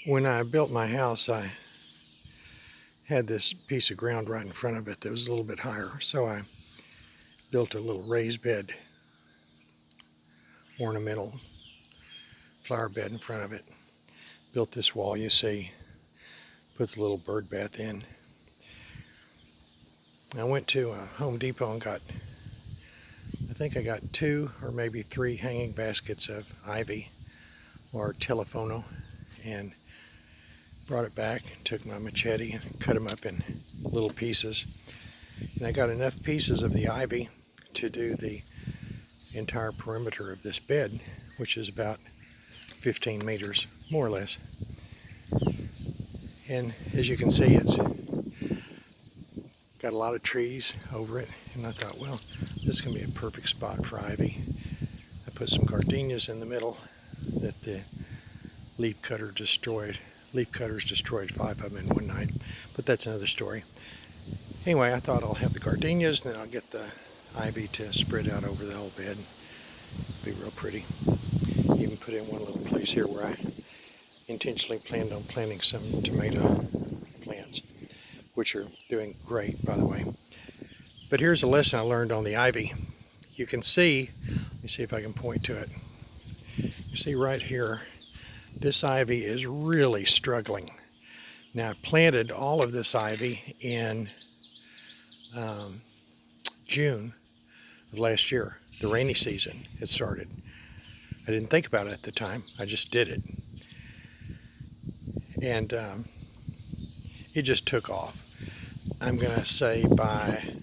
When I built my house, I had this piece of ground right in front of it that was a little bit higher, so I built a little raised bed, ornamental flower bed in front of it. Built this wall you see, put the little bird bath in. I went to Home Depot and I think I got 2 or maybe 3 hanging baskets of ivy or telephono, and brought it back, took my machete and cut them up in little pieces. And I got enough pieces of the ivy to do the entire perimeter of this bed, which is about 15 meters, more or less. And as you can see, it's got a lot of trees over it, and I thought, well, this can be a perfect spot for ivy. I put some gardenias in the middle that the leaf cutters destroyed 5 of them in one night, but that's another story. Anyway, I thought I'll have the gardenias, and then I'll get the ivy to spread out over the whole bed. It'll be real pretty. Even put in one little place here where I intentionally planned on planting some tomato plants, which are doing great, by the way. But here's a lesson I learned on the ivy. You can see, let me see if I can point to it. You see right here, this ivy is really struggling. Now, I planted all of this ivy in June of last year. The rainy season had started. I didn't think about it at the time. I just did it. And it just took off. I'm going to say by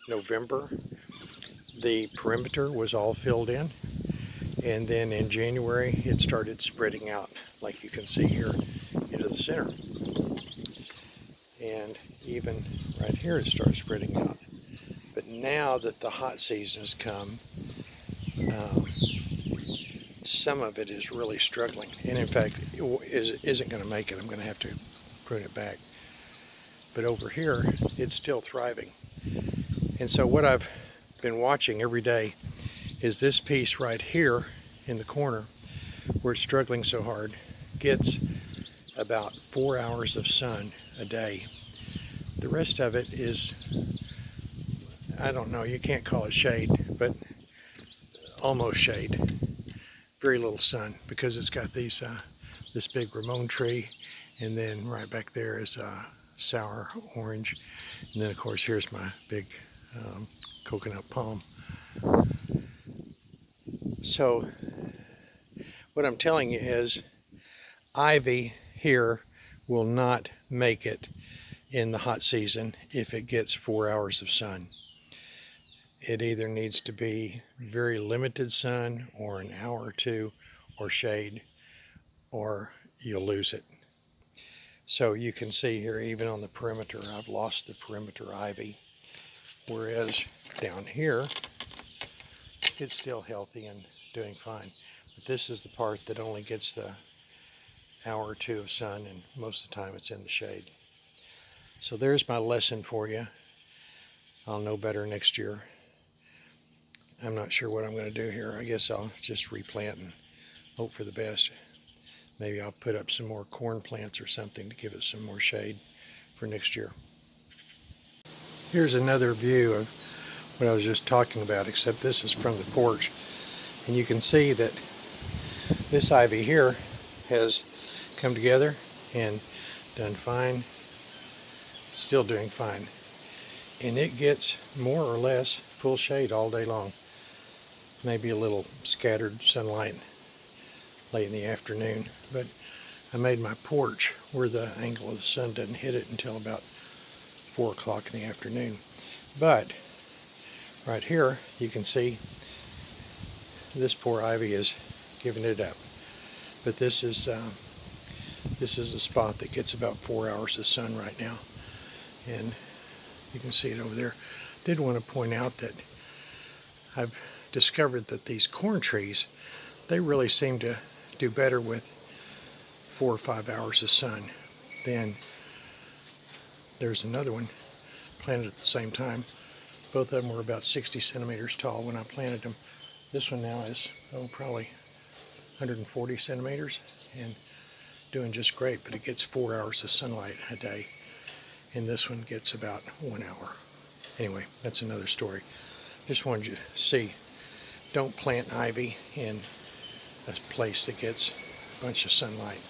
November, the perimeter was all filled in. And then in January, it started spreading out, like you can see here, into the center. And even right here, it started spreading out. But now that the hot season has come, some of it is really struggling. And in fact, it isn't going to make it. I'm going to have to prune it back. But over here, it's still thriving. And so what I've been watching every day is this piece right here in the corner where it's struggling so hard gets about 4 hours of sun a day. The rest of it is, I don't know, you can't call it shade, but almost shade. Very little sun, because it's got these this big Ramon tree, and then right back there is sour orange, and then of course here's my big coconut palm. So what I'm telling you is ivy here will not make it in the hot season if it gets 4 hours of sun. It either needs to be very limited sun or an hour or 2 or shade, or you'll lose it. So you can see here, even on the perimeter, I've lost the perimeter ivy, whereas down here it's still healthy and doing fine. But this is the part that only gets the hour or 2 of sun, and most of the time it's in the shade. So there's my lesson for you. I'll know better next year. I'm not sure what I'm going to do here. I guess I'll just replant and hope for the best. Maybe I'll put up some more corn plants or something to give it some more shade for next year. Here's another view of what I was just talking about, except this is from the porch. And you can see that this ivy here has come together and done fine. Still doing fine. And it gets more or less full shade all day long. Maybe a little scattered sunlight late in the afternoon, but I made my porch where the angle of the sun doesn't hit it until about 4 o'clock in the afternoon. But right here you can see this poor ivy is giving it up. But this is the spot that gets about 4 hours of sun right now, and you can see it over there. Did want to point out that I've discovered that these corn trees, they really seem to do better with 4 or 5 hours of sun. Then there's another one planted at the same time. Both of them were about 60 centimeters tall when I planted them. This one now is probably 140 centimeters, and doing just great, but it gets 4 hours of sunlight a day, and this one gets about 1 hour. Anyway, that's another story. Just wanted you to see, don't plant ivy in a place that gets a bunch of sunlight,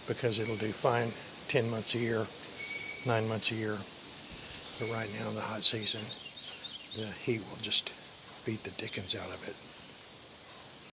because it'll do fine 10 months a year, 9 months a year, but right now in the hot season, the heat will just beat the dickens out of it.